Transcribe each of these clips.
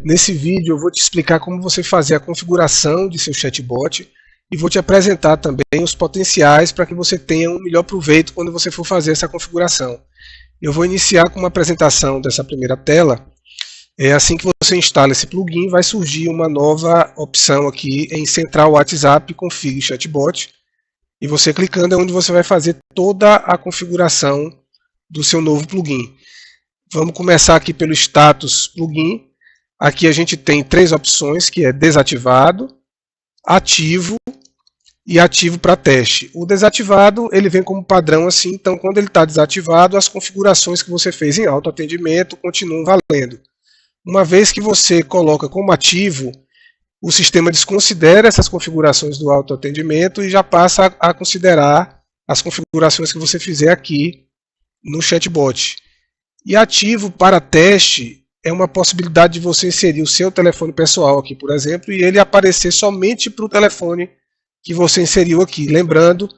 Nesse vídeo eu vou te explicar como você fazer a configuração de seu chatbot e vou te apresentar também os potenciais para que você tenha um melhor proveito quando você for fazer essa configuração. Eu vou iniciar com uma apresentação dessa primeira tela. Assim que você instala esse plugin, vai surgir uma nova opção aqui em Central WhatsApp Config Chatbot. E você clicando é onde você vai fazer toda a configuração do seu novo plugin. Vamos começar aqui pelo status plugin. Aqui a gente tem três opções, que é desativado, ativo e ativo para teste. O desativado ele vem como padrão assim, então quando ele está desativado, as configurações que você fez em autoatendimento continuam valendo. Uma vez que você coloca como ativo, o sistema desconsidera essas configurações do autoatendimento e já passa a considerar as configurações que você fizer aqui no chatbot. E ativo para teste é uma possibilidade de você inserir o seu telefone pessoal aqui, por exemplo, e ele aparecer somente para o telefone que você inseriu aqui. Lembrando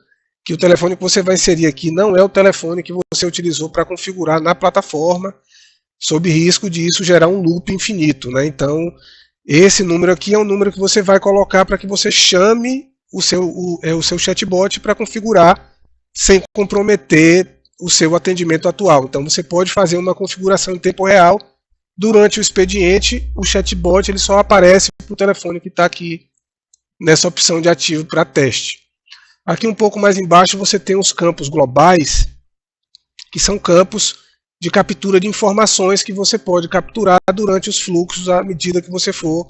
que o telefone que você vai inserir aqui não é o telefone que você utilizou para configurar na plataforma, sob risco de isso gerar um loop infinito, né? Então, esse número aqui é um número que você vai colocar para que você chame o seu chatbot para configurar sem comprometer o seu atendimento atual. Então você pode fazer uma configuração em tempo real. Durante o expediente, o chatbot ele só aparece para o telefone que está aqui nessa opção de ativo para teste. Aqui um pouco mais embaixo você tem os campos globais, que são campos de captura de informações que você pode capturar durante os fluxos à medida que você for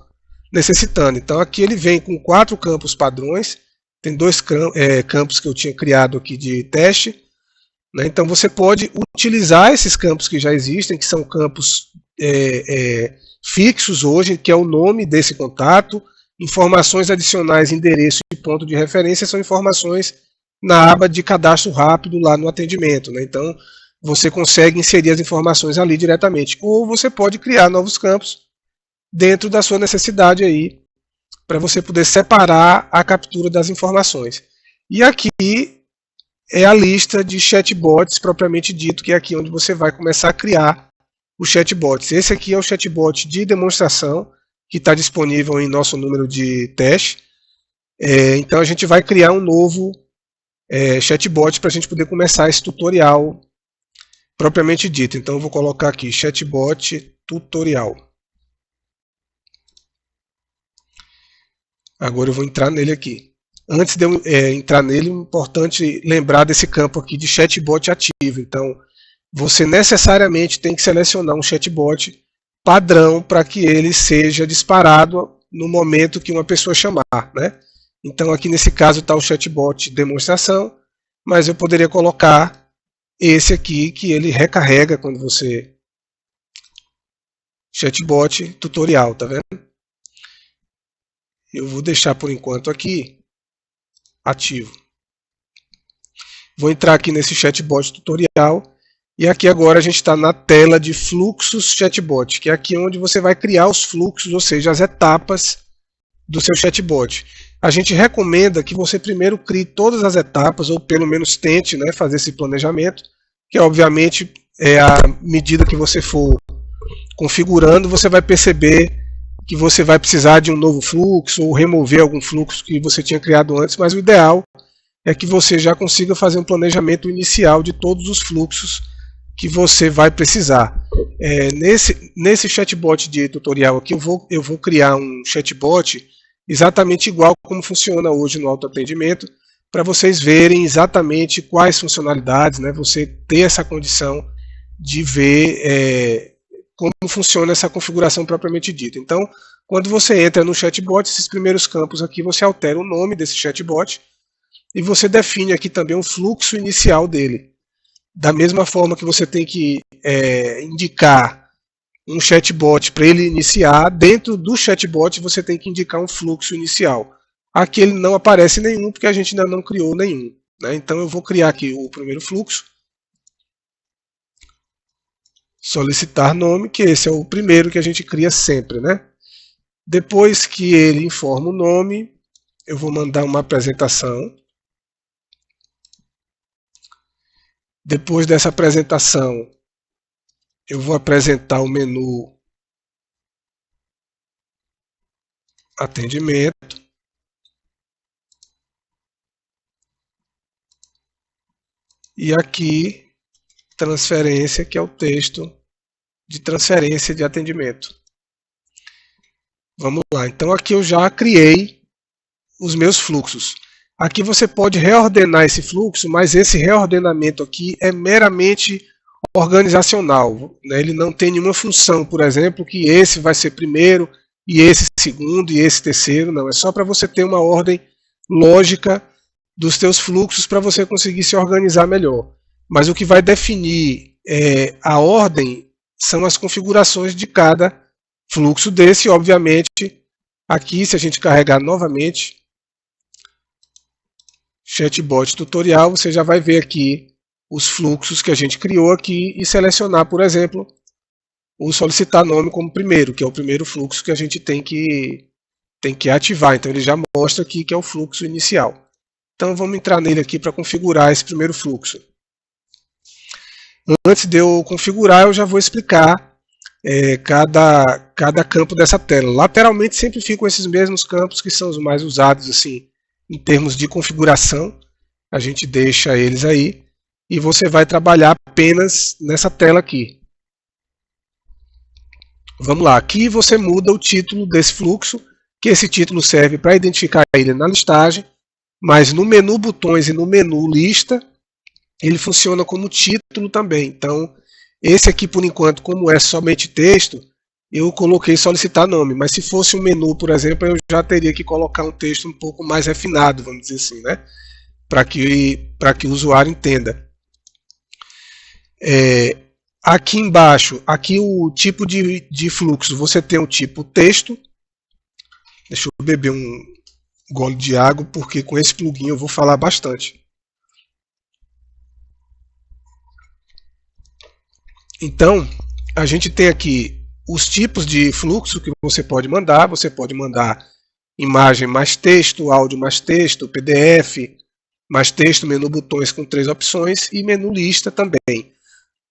necessitando. Então aqui ele vem com 4 campos padrões, tem 2 campos que eu tinha criado aqui de teste. Então você pode utilizar esses campos que já existem, que são campos fixos hoje, que é o nome desse contato, informações adicionais, endereço e ponto de referência são informações na aba de cadastro rápido lá no atendimento. Então você consegue inserir as informações ali diretamente. Ou você pode criar novos campos dentro da sua necessidade aí, para você poder separar a captura das informações. E aqui é a lista de chatbots propriamente dito, que é aqui onde você vai começar a criar os chatbots. Esse aqui é o chatbot de demonstração, que está disponível em nosso número de teste. Então a gente vai criar um novo chatbot para a gente poder começar esse tutorial propriamente dito. Então eu vou colocar aqui chatbot tutorial. Agora eu vou entrar nele aqui. Antes de eu entrar nele, é importante lembrar desse campo aqui de chatbot ativo. Então você necessariamente tem que selecionar um chatbot padrão para que ele seja disparado no momento que uma pessoa chamar, né? Então aqui nesse caso está o chatbot demonstração, mas eu poderia colocar esse aqui que ele recarrega quando você... Chatbot tutorial, tá vendo? Eu vou deixar por enquanto aqui ativo. Vou entrar aqui nesse chatbot tutorial e aqui agora a gente está na tela de fluxos chatbot, que é aqui onde você vai criar os fluxos, ou seja, as etapas do seu chatbot. A gente recomenda que você primeiro crie todas as etapas, ou pelo menos tente, né, fazer esse planejamento, que obviamente à medida que você for configurando, você vai perceber que você vai precisar de um novo fluxo, ou remover algum fluxo que você tinha criado antes, mas o ideal é que você já consiga fazer um planejamento inicial de todos os fluxos que você vai precisar. Nesse chatbot de tutorial aqui, eu vou criar um chatbot exatamente igual como funciona hoje no autoatendimento, para vocês verem exatamente quais funcionalidades, né, você ter essa condição de ver como funciona essa configuração propriamente dita. Então, quando você entra no chatbot, esses primeiros campos aqui, você altera o nome desse chatbot e você define aqui também o fluxo inicial dele. Da mesma forma que você tem que indicar um chatbot para ele iniciar, dentro do chatbot você tem que indicar um fluxo inicial. Aqui ele não aparece nenhum, porque a gente ainda não criou nenhum, né? Então eu vou criar aqui o primeiro fluxo. Solicitar nome, que esse é o primeiro que a gente cria sempre, né? Depois que ele informa o nome, eu vou mandar uma apresentação. Depois dessa apresentação, eu vou apresentar o menu atendimento, e aqui transferência, que é o texto de transferência de atendimento. Vamos lá, então aqui eu já criei os meus fluxos. Aqui você pode reordenar esse fluxo, mas esse reordenamento aqui é meramente organizacional, né? Ele não tem nenhuma função, por exemplo, que esse vai ser primeiro, e esse segundo, e esse terceiro, não. É só para você ter uma ordem lógica dos teus fluxos para você conseguir se organizar melhor. Mas o que vai definir a ordem são as configurações de cada fluxo desse, obviamente. Aqui, se a gente carregar novamente chatbot tutorial, você já vai ver aqui os fluxos que a gente criou aqui e selecionar, por exemplo, o solicitar nome como primeiro, que é o primeiro fluxo que a gente tem que ativar. Então ele já mostra aqui que é o fluxo inicial. Então vamos entrar nele aqui para configurar esse primeiro fluxo. Antes de eu configurar, eu já vou explicar cada campo dessa tela. Lateralmente sempre ficam esses mesmos campos que são os mais usados assim, em termos de configuração. A gente deixa eles aí e você vai trabalhar apenas nessa tela aqui. Vamos lá, aqui você muda o título desse fluxo, que esse título serve para identificar ele na listagem, mas no menu botões e no menu lista, ele funciona como título também. Então, esse aqui por enquanto, como é somente texto, eu coloquei solicitar nome, mas se fosse um menu, por exemplo, eu já teria que colocar um texto um pouco mais refinado, vamos dizer assim, né? Para que o usuário entenda. Aqui embaixo, aqui o tipo de fluxo, você tem o tipo texto. Deixa eu beber um gole de água, porque com esse plugin eu vou falar bastante. Então, a gente tem aqui os tipos de fluxo que você pode mandar. Você pode mandar imagem mais texto, áudio mais texto, PDF mais texto, menu botões com 3 opções e menu lista também.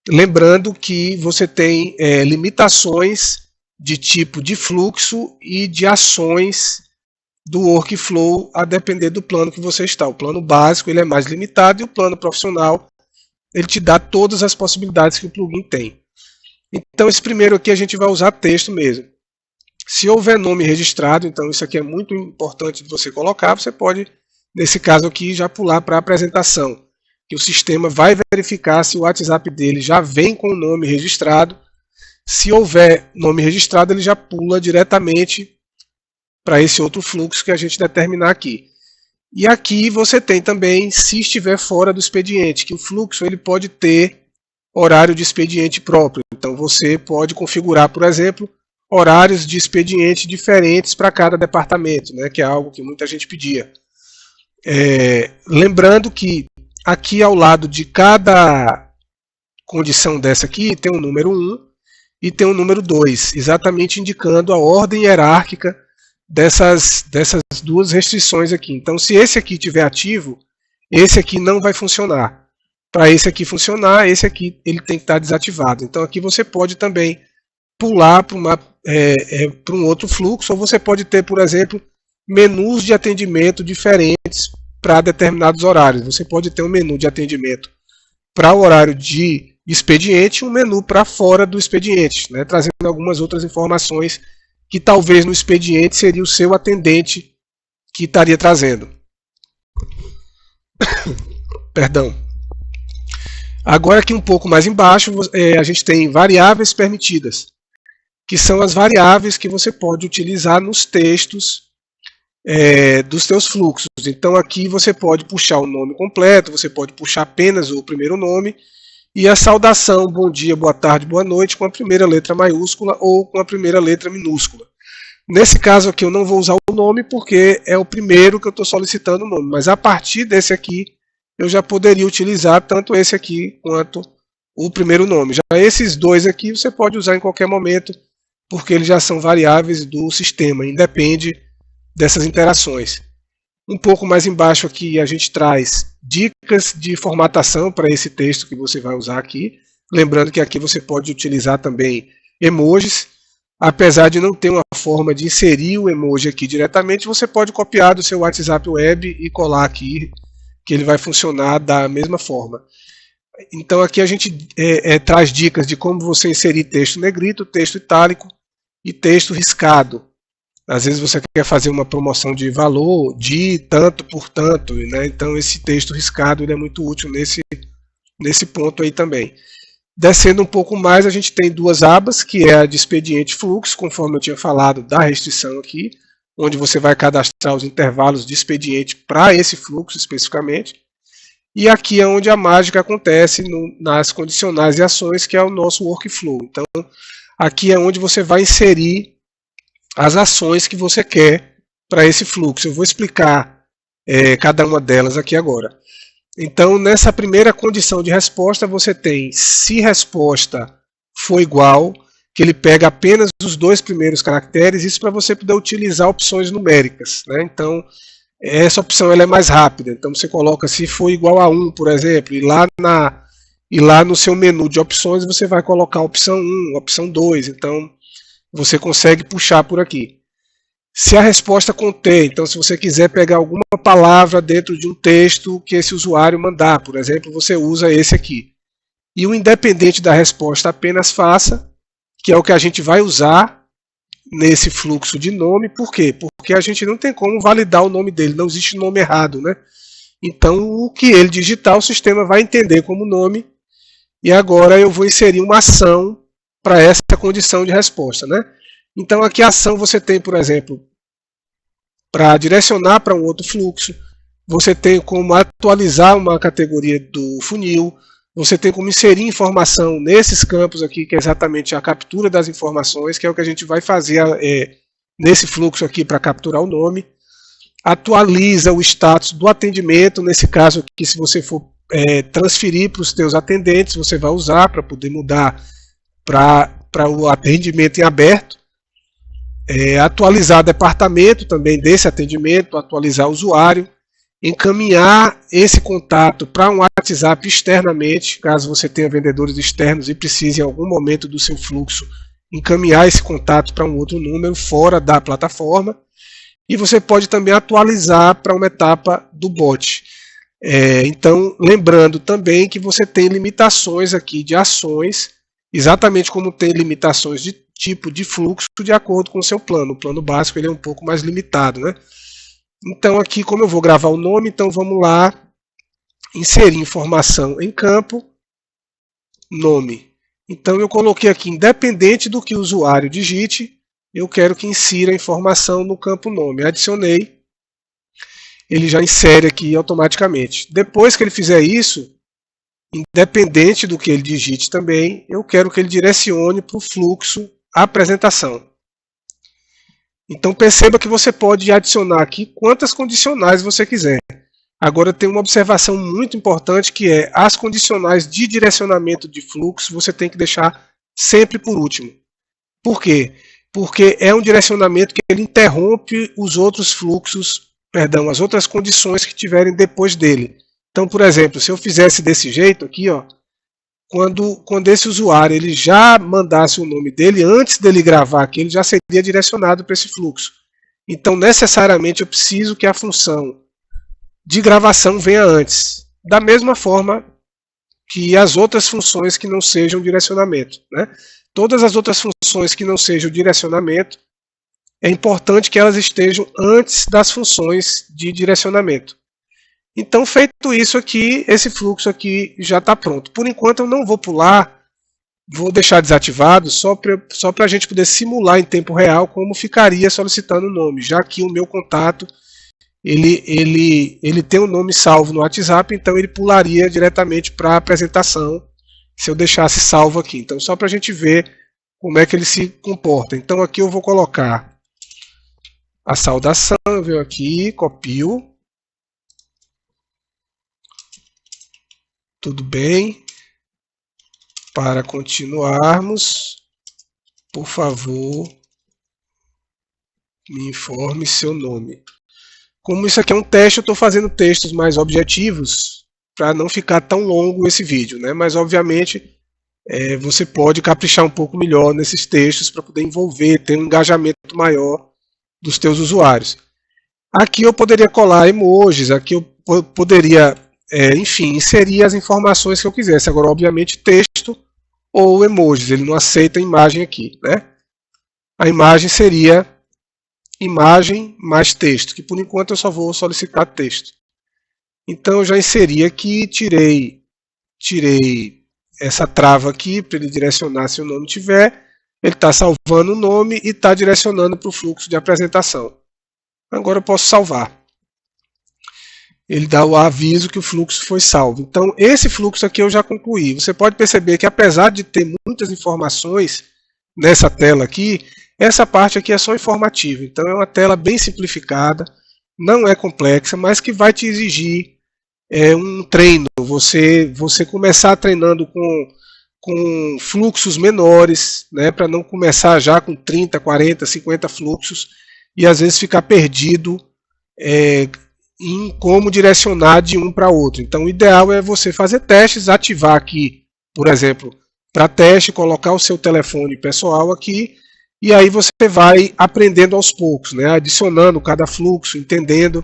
Lembrando que você tem limitações de tipo de fluxo e de ações do workflow a depender do plano que você está. O plano básico ele é mais limitado e o plano profissional ele te dá todas as possibilidades que o plugin tem. Então esse primeiro aqui a gente vai usar texto mesmo. Se houver nome registrado, então isso aqui é muito importante de você colocar, você pode, nesse caso aqui, já pular para a apresentação. Que o sistema vai verificar se o WhatsApp dele já vem com o nome registrado. Se houver nome registrado, ele já pula diretamente para esse outro fluxo que a gente determinar aqui. E aqui você tem também, se estiver fora do expediente, que o fluxo ele pode ter horário de expediente próprio. Então você pode configurar, por exemplo, horários de expediente diferentes para cada departamento, né, que é algo que muita gente pedia. Lembrando que aqui ao lado de cada condição dessa aqui tem o número 1 e tem o número 2, exatamente indicando a ordem hierárquica dessas duas restrições aqui. Então, se esse aqui estiver ativo, esse aqui não vai funcionar. Para esse aqui funcionar, esse aqui ele tem que estar desativado. Então, aqui você pode também pular para um outro fluxo, ou você pode ter, por exemplo, menus de atendimento diferentes para determinados horários. Você pode ter um menu de atendimento para o horário de expediente e um menu para fora do expediente, né, trazendo algumas outras informações que talvez no expediente seria o seu atendente que estaria trazendo. Perdão. Agora aqui um pouco mais embaixo a gente tem variáveis permitidas, que são as variáveis que você pode utilizar nos textos dos seus fluxos. Então aqui você pode puxar o nome completo, você pode puxar apenas o primeiro nome e a saudação, bom dia, boa tarde, boa noite, com a primeira letra maiúscula ou com a primeira letra minúscula. Nesse caso aqui eu não vou usar o nome porque é o primeiro que eu estou solicitando o nome, mas a partir desse aqui eu já poderia utilizar tanto esse aqui quanto o primeiro nome. Já esses dois aqui você pode usar em qualquer momento porque eles já são variáveis do sistema, independe dessas interações. Um pouco mais embaixo aqui a gente traz dicas de formatação para esse texto que você vai usar aqui. Lembrando que aqui você pode utilizar também emojis. apesar de não ter uma forma de inserir o emoji aqui diretamente, você pode copiar do seu WhatsApp Web e colar aqui, que ele vai funcionar da mesma forma. Então aqui a gente traz dicas de como você inserir texto negrito, texto itálico e texto riscado. Às vezes você quer fazer uma promoção de valor de tanto por tanto, né? Então esse texto riscado ele é muito útil nesse ponto aí também. Descendo um pouco mais, a gente tem duas abas, que é a de expediente fluxo, conforme eu tinha falado da restrição aqui, onde você vai cadastrar os intervalos de expediente para esse fluxo especificamente. E aqui é onde a mágica acontece nas condicionais e ações, que é o nosso workflow. Então, aqui é onde você vai inserir as ações que você quer para esse fluxo. Eu vou explicar cada uma delas aqui agora. Então, nessa primeira condição de resposta, você tem se resposta for igual, que ele pega apenas os dois primeiros caracteres, isso para você poder utilizar opções numéricas, né? Então, essa opção ela é mais rápida. Então, você coloca se for igual a 1, por exemplo, e lá no seu menu de opções você vai colocar a opção 1, opção 2. Então, você consegue puxar por aqui. Se a resposta contém, então se você quiser pegar alguma palavra dentro de um texto que esse usuário mandar, por exemplo, você usa esse aqui. E o independente da resposta apenas faça, que é o que a gente vai usar nesse fluxo de nome. Por quê? Porque a gente não tem como validar o nome dele, não existe nome errado, né? Então o que ele digitar, o sistema vai entender como nome, e agora eu vou inserir uma ação para essa condição de resposta, né? Então aqui a ação você tem, por exemplo, para direcionar para um outro fluxo, você tem como atualizar uma categoria do funil, você tem como inserir informação nesses campos aqui, que é exatamente a captura das informações, que é o que a gente vai fazer nesse fluxo aqui para capturar o nome. Atualiza o status do atendimento, nesse caso aqui, se você for transferir para os seus atendentes, você vai usar para poder mudar para o atendimento em aberto. Atualizar departamento também desse atendimento, atualizar o usuário, encaminhar esse contato para um WhatsApp externamente, caso você tenha vendedores externos e precise em algum momento do seu fluxo encaminhar esse contato para um outro número fora da plataforma. E você pode também atualizar para uma etapa do bot. Então, lembrando também que você tem limitações aqui de ações, exatamente como tem limitações de tipo de fluxo de acordo com o seu plano. O plano básico ele é um pouco mais limitado, né? Então aqui, como eu vou gravar o nome, então vamos lá, inserir informação em campo, nome. Então eu coloquei aqui, independente do que o usuário digite, eu quero que insira a informação no campo nome. Adicionei, ele já insere aqui automaticamente. Depois que ele fizer isso, independente do que ele digite também, eu quero que ele direcione para o fluxo apresentação. Então perceba que você pode adicionar aqui quantas condicionais você quiser. Agora tem uma observação muito importante, que é as condicionais de direcionamento de fluxo você tem que deixar sempre por último. Por quê? Porque é um direcionamento que ele interrompe os outros fluxos, perdão, as outras condições que tiverem depois dele. Então, por exemplo, se eu fizesse desse jeito aqui, ó, quando esse usuário ele já mandasse o nome dele, antes dele gravar aqui, ele já seria direcionado para esse fluxo. Então, necessariamente, eu preciso que a função de gravação venha antes. Da mesma forma que as outras funções que não sejam direcionamento, né? Todas as outras funções que não sejam direcionamento, é importante que elas estejam antes das funções de direcionamento. Então, feito isso aqui, esse fluxo aqui já está pronto. Por enquanto eu não vou pular, vou deixar desativado só para a gente poder simular em tempo real como ficaria solicitando o nome, já que o meu contato ele tem um nome salvo no WhatsApp, então ele pularia diretamente para a apresentação se eu deixasse salvo aqui. Então, só para a gente ver como é que ele se comporta. Então, aqui eu vou colocar a saudação, eu venho aqui, copio. Tudo bem? Para continuarmos, por favor, me informe seu nome. Como isso aqui é um teste, eu estou fazendo textos mais objetivos para não ficar tão longo esse vídeo, né? Mas obviamente você pode caprichar um pouco melhor nesses textos para poder envolver, ter um engajamento maior dos teus usuários. Aqui eu poderia colar emojis, aqui eu poderia, enfim, inserir as informações que eu quisesse. Agora, obviamente, texto ou emojis, ele não aceita a imagem aqui, né? A imagem seria imagem mais texto, que por enquanto eu só vou solicitar texto. Então eu já inseri aqui, tirei essa trava aqui para ele direcionar se o nome tiver. Ele está salvando o nome e está direcionando para o fluxo de apresentação. Agora eu posso salvar. Ele dá o aviso que o fluxo foi salvo. Então esse fluxo aqui eu já concluí. Você pode perceber que apesar de ter muitas informações nessa tela aqui, essa parte aqui é só informativa. Então é uma tela bem simplificada, não é complexa, mas que vai te exigir um treino. Você começar treinando com fluxos menores, né, para não começar já com 30, 40, 50 fluxos e às vezes ficar perdido em como direcionar de um para outro. Então o ideal é você fazer testes, ativar aqui, por exemplo, para teste, colocar o seu telefone pessoal aqui, e aí você vai aprendendo aos poucos, né, adicionando cada fluxo, entendendo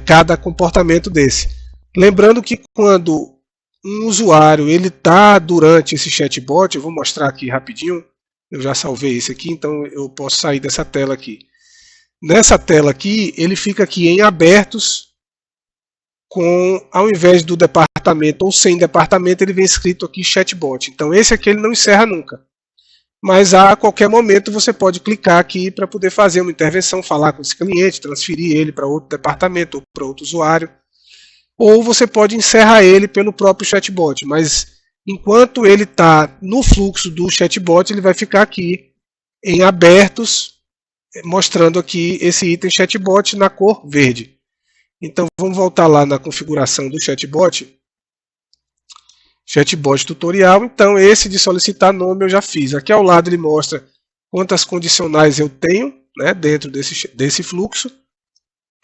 cada comportamento desse. Lembrando que quando um usuário ele está durante esse chatbot, eu vou mostrar aqui rapidinho, eu já salvei esse aqui, então eu posso sair dessa tela aqui. Nessa tela aqui, ele fica aqui em abertos, ao invés do departamento ou sem departamento, ele vem escrito aqui chatbot. Então esse aqui ele não encerra nunca. Mas a qualquer momento você pode clicar aqui para poder fazer uma intervenção, falar com esse cliente, transferir ele para outro departamento ou para outro usuário. Ou você pode encerrar ele pelo próprio chatbot, mas enquanto ele está no fluxo do chatbot, ele vai ficar aqui em abertos, mostrando aqui esse item chatbot na cor verde. Então vamos voltar lá na configuração do chatbot. Chatbot tutorial, então esse de solicitar nome eu já fiz. Aqui ao lado ele mostra quantas condicionais eu tenho, né, dentro desse fluxo,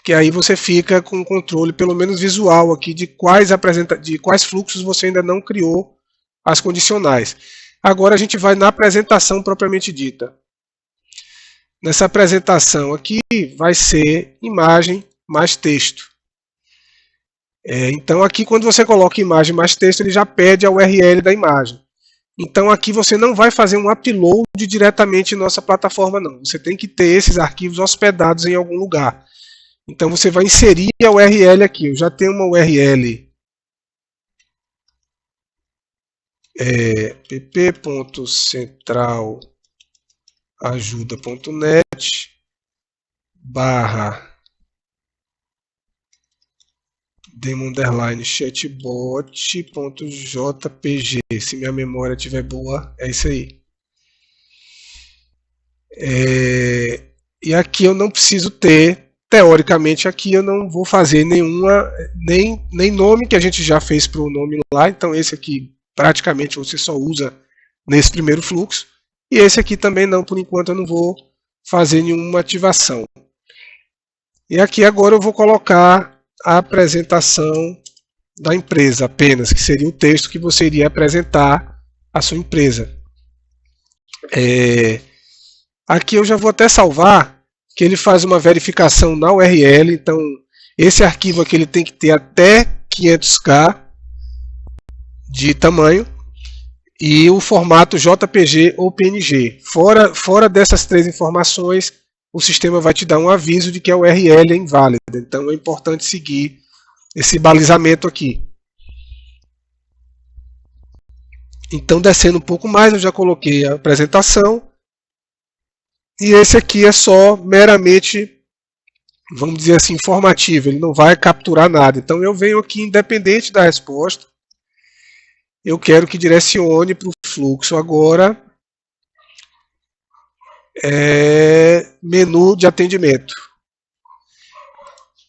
que aí você fica com um controle pelo menos visual aqui de quais fluxos você ainda não criou as condicionais. Agora a gente vai na apresentação propriamente dita. Nessa apresentação aqui vai ser imagem mais texto. Então aqui quando você coloca imagem mais texto, ele já pede a URL da imagem. Então aqui você não vai fazer um upload diretamente em nossa plataforma não. Você tem que ter esses arquivos hospedados em algum lugar. Então você vai inserir a URL aqui. Eu já tenho uma URL pp.centralajuda.net /chatbot.jpg. Se minha memória estiver boa, é isso aí. E aqui eu não preciso ter, teoricamente aqui eu não vou fazer nem nome, que a gente já fez para o nome lá, então esse aqui praticamente você só usa nesse primeiro fluxo, e esse aqui também não, por enquanto eu não vou fazer nenhuma ativação. E aqui agora eu vou colocar a apresentação da empresa apenas, que seria o texto que você iria apresentar à sua empresa. Aqui eu já vou até salvar, que ele faz uma verificação na URL, então esse arquivo aqui ele tem que ter até 500K de tamanho e o formato JPG ou PNG. Fora dessas três informações, o sistema vai te dar um aviso de que a URL é inválida, então é importante seguir esse balizamento aqui. Então descendo um pouco mais, eu já coloquei a apresentação. E esse aqui é só meramente, vamos dizer assim, informativo, ele não vai capturar nada. Então eu venho aqui, independente da resposta, eu quero que direcione para o fluxo agora, menu de atendimento.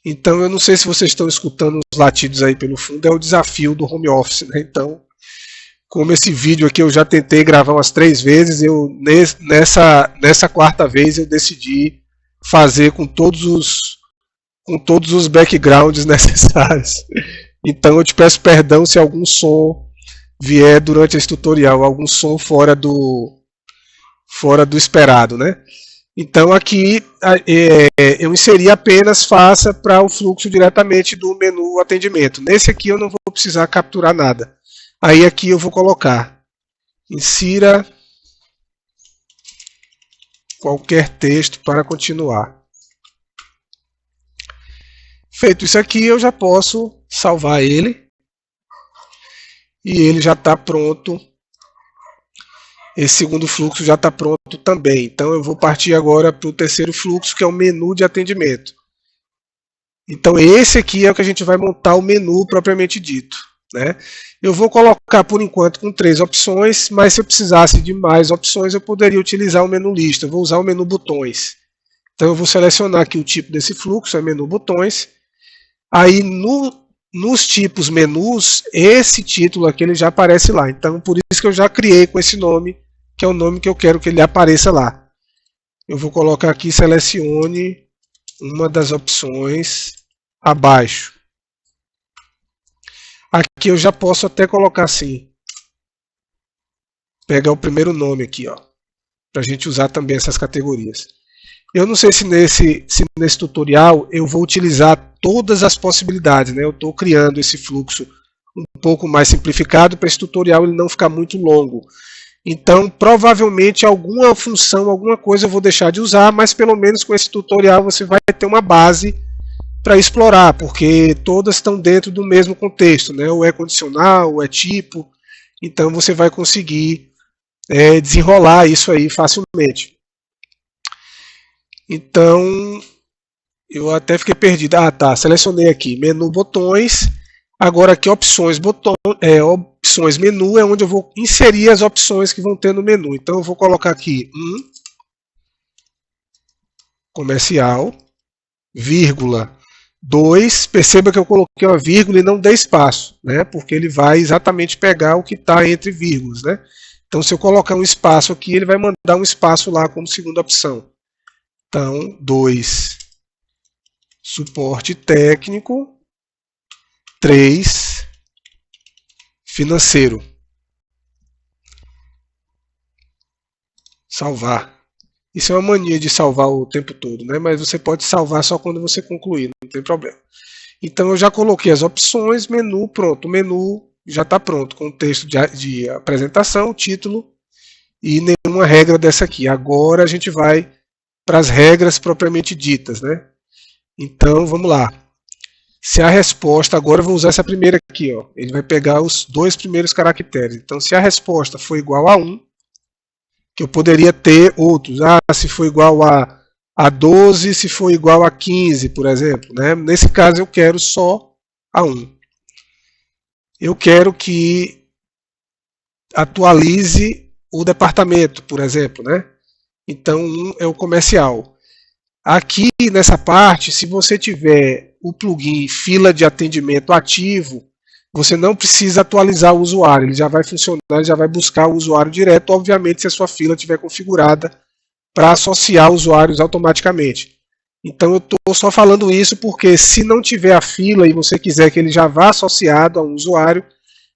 Então eu não sei se vocês estão escutando os latidos aí pelo fundo, é o desafio do home office, né? Então, como esse vídeo aqui eu já tentei gravar umas 3 vezes, nessa quarta vez eu decidi fazer com todos os backgrounds necessários. Então eu te peço perdão se algum som vier durante esse tutorial algum som fora do esperado, né? Então aqui eu inseri apenas faça para o fluxo diretamente do menu atendimento. Nesse aqui eu não vou precisar capturar nada. Aí aqui eu vou colocar insira qualquer texto para continuar. Feito isso aqui, eu já posso salvar ele. E ele já está pronto. Esse segundo fluxo já está pronto também. Então eu vou partir agora para o terceiro fluxo, que é o menu de atendimento. Então esse aqui é o que a gente vai montar o menu propriamente dito, né? Eu vou colocar por enquanto com 3 opções, mas se eu precisasse de mais opções eu poderia utilizar o menu lista. Eu vou usar o menu botões. Então eu vou selecionar aqui o tipo desse fluxo, é menu botões. Aí nos tipos menus, esse título aqui ele já aparece lá. Então por isso que eu já criei com esse nome, que é o nome que eu quero que ele apareça lá. Eu vou colocar aqui, selecione uma das opções abaixo. Aqui eu já posso até colocar assim. Pegar o primeiro nome aqui, ó, para a gente usar também essas categorias. Eu não sei se nesse tutorial eu vou utilizar todas as possibilidades, né? Eu estou criando esse fluxo um pouco mais simplificado para esse tutorial ele não ficar muito longo. Então, provavelmente alguma função, alguma coisa eu vou deixar de usar, mas pelo menos com esse tutorial você vai ter uma base para explorar, porque todas estão dentro do mesmo contexto, né? Ou é condicional, ou é tipo, então você vai conseguir desenrolar isso aí facilmente. Então, eu até fiquei perdido. Ah, tá, selecionei aqui, menu botões, agora aqui opções, opções menu é onde eu vou inserir as opções que vão ter no menu. Então eu vou colocar aqui comercial, vírgula, 2, perceba que eu coloquei uma vírgula e não dei espaço, né? Porque ele vai exatamente pegar o que está entre vírgulas, né? Então se eu colocar um espaço aqui, ele vai mandar um espaço lá como segunda opção. Então, 2, suporte técnico, 3, financeiro. Salvar. Isso é uma mania de salvar o tempo todo, né? Mas você pode salvar só quando você concluir, não tem problema. Então eu já coloquei as opções, menu, pronto. O menu já está pronto, com o texto de apresentação, título e nenhuma regra dessa aqui. Agora a gente vai para as regras propriamente ditas, né? Então vamos lá. Se a resposta, agora eu vou usar essa primeira aqui, ó. Ele vai pegar os 2 primeiros caracteres. Então se a resposta for igual a 1, que eu poderia ter outros. Ah, se for igual a 12, se for igual a 15, por exemplo, né? Nesse caso eu quero só a 1. Eu quero que atualize o departamento, por exemplo, né? Então 1 é o comercial. Aqui nessa parte, se você tiver o plugin fila de atendimento ativo, você não precisa atualizar o usuário, ele já vai funcionar, ele já vai buscar o usuário direto, obviamente se a sua fila estiver configurada para associar usuários automaticamente. Então eu estou só falando isso porque se não tiver a fila e você quiser que ele já vá associado a um usuário,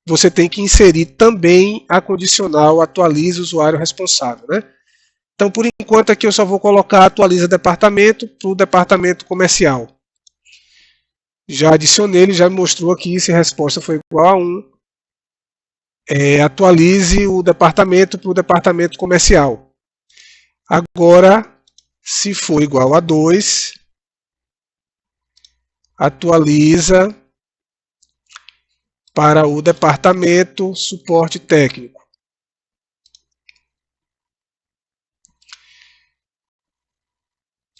você tem que inserir também a condicional atualize o usuário responsável, né? Então por enquanto aqui eu só vou colocar atualiza departamento para o departamento comercial. Já adicionei, ele já me mostrou aqui se a resposta foi igual a 1. Atualize o departamento para o departamento comercial. Agora, se for igual a 2, atualiza para o departamento suporte técnico.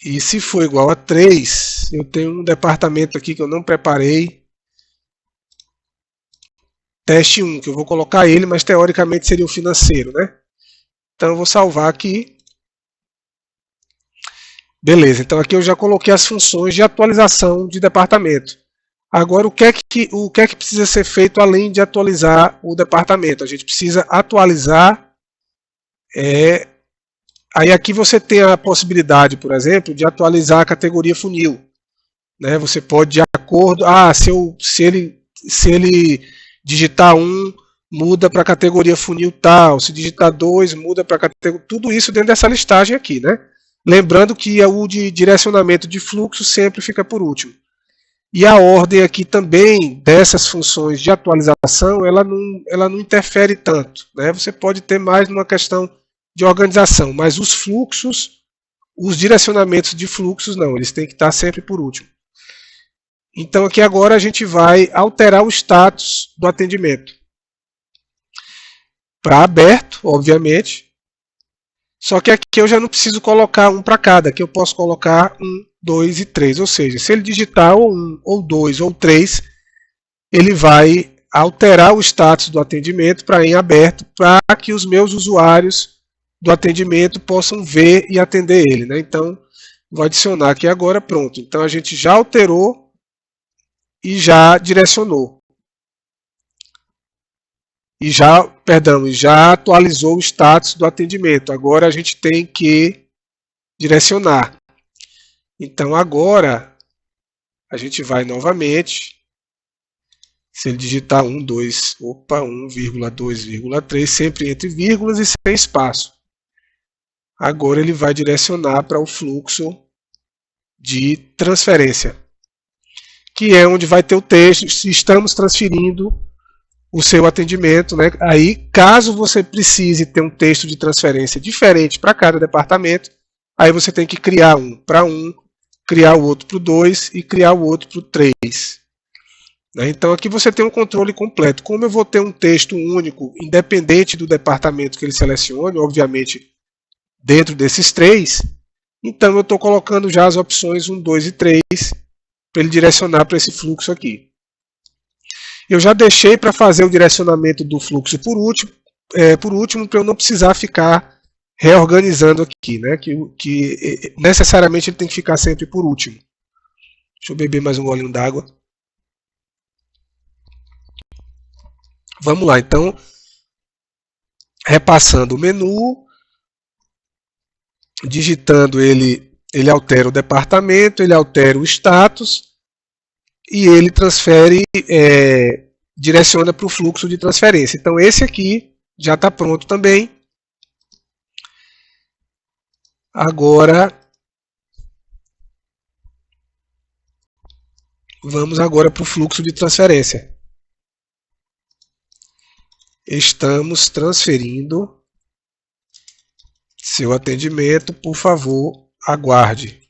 E se for igual a 3, eu tenho um departamento aqui que eu não preparei. Teste 1, que eu vou colocar ele, mas teoricamente seria o financeiro, né? Então eu vou salvar aqui. Beleza, então aqui eu já coloquei as funções de atualização de departamento. Agora o que é que precisa ser feito além de atualizar o departamento? A gente precisa atualizar... Aí aqui você tem a possibilidade, por exemplo, de atualizar a categoria funil. Né? Você pode, de acordo... se ele digitar 1 muda para a categoria funil tal, se digitar 2, muda para a categoria, tudo isso dentro dessa listagem aqui, né? Lembrando que o de direcionamento de fluxo sempre fica por último. E a ordem aqui também dessas funções de atualização, ela não interfere tanto, né? Você pode ter mais numa questão de organização, mas os fluxos, os direcionamentos de fluxos não, eles têm que estar sempre por último. Então aqui agora a gente vai alterar o status do atendimento. Para aberto, obviamente. Só que aqui eu já não preciso colocar um para cada, aqui eu posso colocar 1, 2 e 3. Ou seja, se ele digitar ou 1, ou 2, ou 3, ele vai alterar o status do atendimento para em aberto, para que os meus usuários do atendimento possam ver e atender ele, né? Então, vou adicionar aqui agora, pronto. Então, a gente já alterou e já direcionou. E já atualizou o status do atendimento. Agora a gente tem que direcionar. Então agora a gente vai novamente. Se ele digitar 1, 2, opa, 1,2,3, sempre entre vírgulas e sem espaço. Agora ele vai direcionar para o fluxo de transferência, que é onde vai ter o texto, se estamos transferindo o seu atendimento, né? Aí, caso você precise ter um texto de transferência diferente para cada departamento, aí você tem que criar um para um, criar o outro para o 2 e criar o outro para o 3. Né? Então aqui você tem um controle completo. Como eu vou ter um texto único, independente do departamento que ele selecione, obviamente dentro desses 3, então eu estou colocando já as opções 1, 2 e 3 para ele direcionar para esse fluxo aqui. Eu já deixei para fazer o direcionamento do fluxo por último, para eu não precisar ficar reorganizando aqui, né? Que necessariamente ele tem que ficar sempre por último. Deixa eu beber mais um golinho d'água. Vamos lá, então, repassando o menu, digitando ele altera o departamento, ele altera o status e ele transfere, direciona para o fluxo de transferência. Então esse aqui já está pronto também. Agora, vamos agora para o fluxo de transferência. Estamos transferindo seu atendimento, por favor, aguarde.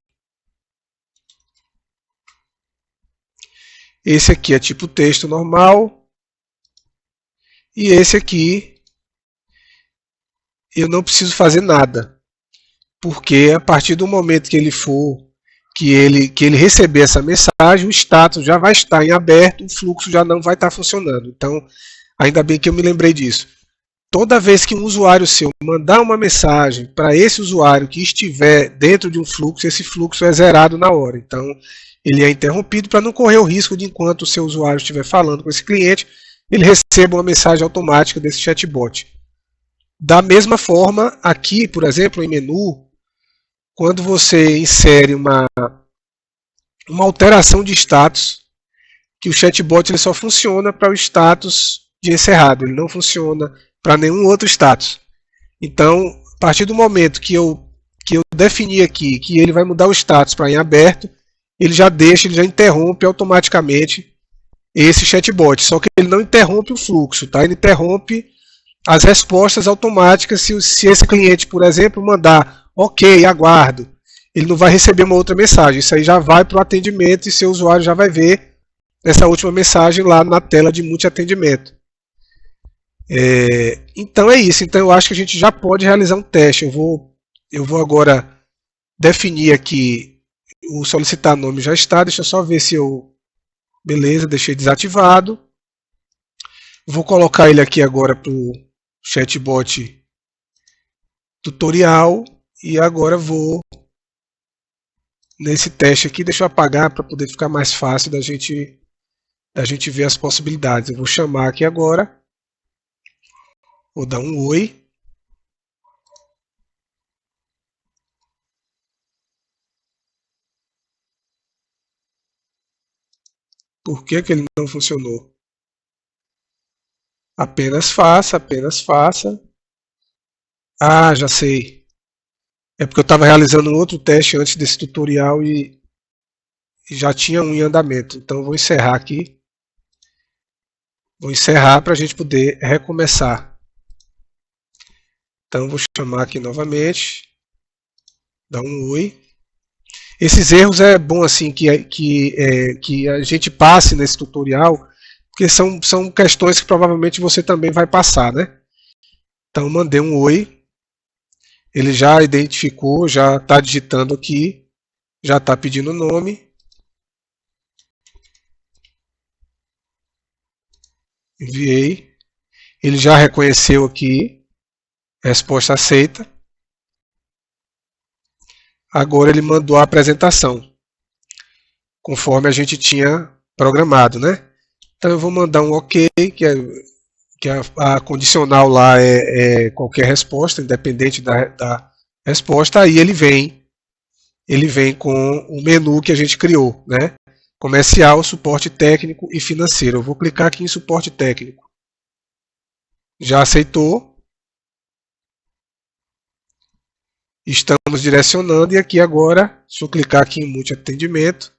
Esse aqui é tipo texto normal. E esse aqui eu não preciso fazer nada. Porque a partir do momento que ele receber essa mensagem, o status já vai estar em aberto, o fluxo já não vai estar funcionando. Então, ainda bem que eu me lembrei disso. Toda vez que um usuário seu mandar uma mensagem para esse usuário que estiver dentro de um fluxo, esse fluxo é zerado na hora. Então, ele é interrompido para não correr o risco de, enquanto o seu usuário estiver falando com esse cliente, ele receba uma mensagem automática desse chatbot. Da mesma forma, aqui, por exemplo, em menu, quando você insere uma alteração de status, que o chatbot ele só funciona para o status de encerrado, ele não funciona para nenhum outro status. Então, a partir do momento que eu defini aqui que ele vai mudar o status para em aberto, ele já interrompe automaticamente esse chatbot. Só que ele não interrompe o fluxo, tá? Ele interrompe as respostas automáticas se esse cliente, por exemplo, mandar ok, aguardo. Ele não vai receber uma outra mensagem. Isso aí já vai para o atendimento e seu usuário já vai ver essa última mensagem lá na tela de multiatendimento. Então é isso. Então eu acho que a gente já pode realizar um teste. Eu vou agora definir aqui o solicitar nome já está. Deixa eu só ver se eu... Beleza, deixei desativado. Vou colocar ele aqui agora para o chatbot tutorial. E agora vou nesse teste aqui. Deixa eu apagar para poder ficar mais fácil da gente ver as possibilidades. Eu vou chamar aqui agora. Vou dar um oi. Por que ele não funcionou? Apenas faça, apenas faça. Ah, já sei. É porque eu estava realizando um outro teste antes desse tutorial e já tinha um em andamento. Então eu vou encerrar aqui. Vou encerrar para a gente poder recomeçar. Então vou chamar aqui novamente. Dar um oi. Esses erros é bom assim que a gente passe nesse tutorial, porque são questões que provavelmente você também vai passar, né? Então mandei um oi. Ele já identificou, já está digitando aqui, já está pedindo o nome. Enviei. Ele já reconheceu aqui, resposta aceita. Agora ele mandou a apresentação, conforme a gente tinha programado, né? Então eu vou mandar um OK, que a condicional lá é qualquer resposta, independente da resposta. Aí ele vem com o menu que a gente criou, né? Comercial, suporte técnico e financeiro. Eu vou clicar aqui em suporte técnico. Já aceitou. Estamos direcionando e aqui agora, se eu clicar aqui em multi-atendimento,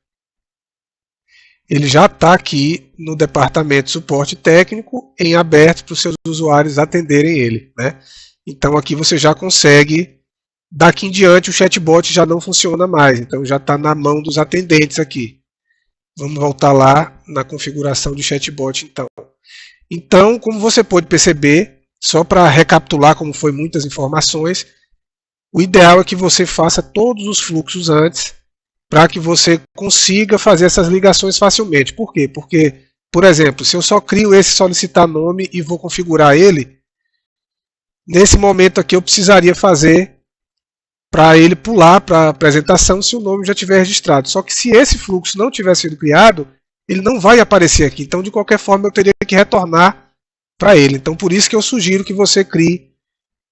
ele já está aqui no departamento de suporte técnico em aberto para os seus usuários atenderem ele, né? Então aqui você já consegue, daqui em diante o chatbot já não funciona mais, então já está na mão dos atendentes aqui. Vamos voltar lá na configuração de chatbot então. Então, como você pode perceber, só para recapitular como foi muitas informações, o ideal é que você faça todos os fluxos antes para que você consiga fazer essas ligações facilmente. Por quê? Porque, por exemplo, se eu só crio esse solicitar nome e vou configurar ele, nesse momento aqui eu precisaria fazer para ele pular para a apresentação se o nome já estiver registrado. Só que se esse fluxo não tiver sido criado, ele não vai aparecer aqui. Então, de qualquer forma, eu teria que retornar para ele. Então, por isso que eu sugiro que você crie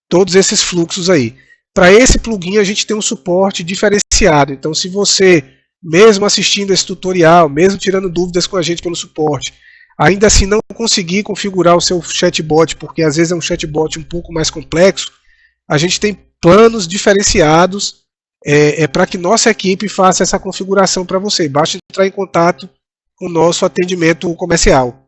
todos esses fluxos aí. Para esse plugin a gente tem um suporte diferenciado, então se você, mesmo assistindo esse tutorial, mesmo tirando dúvidas com a gente pelo suporte, ainda assim não conseguir configurar o seu chatbot, porque às vezes é um chatbot um pouco mais complexo, a gente tem planos diferenciados para que nossa equipe faça essa configuração para você. Basta entrar em contato com o nosso atendimento comercial.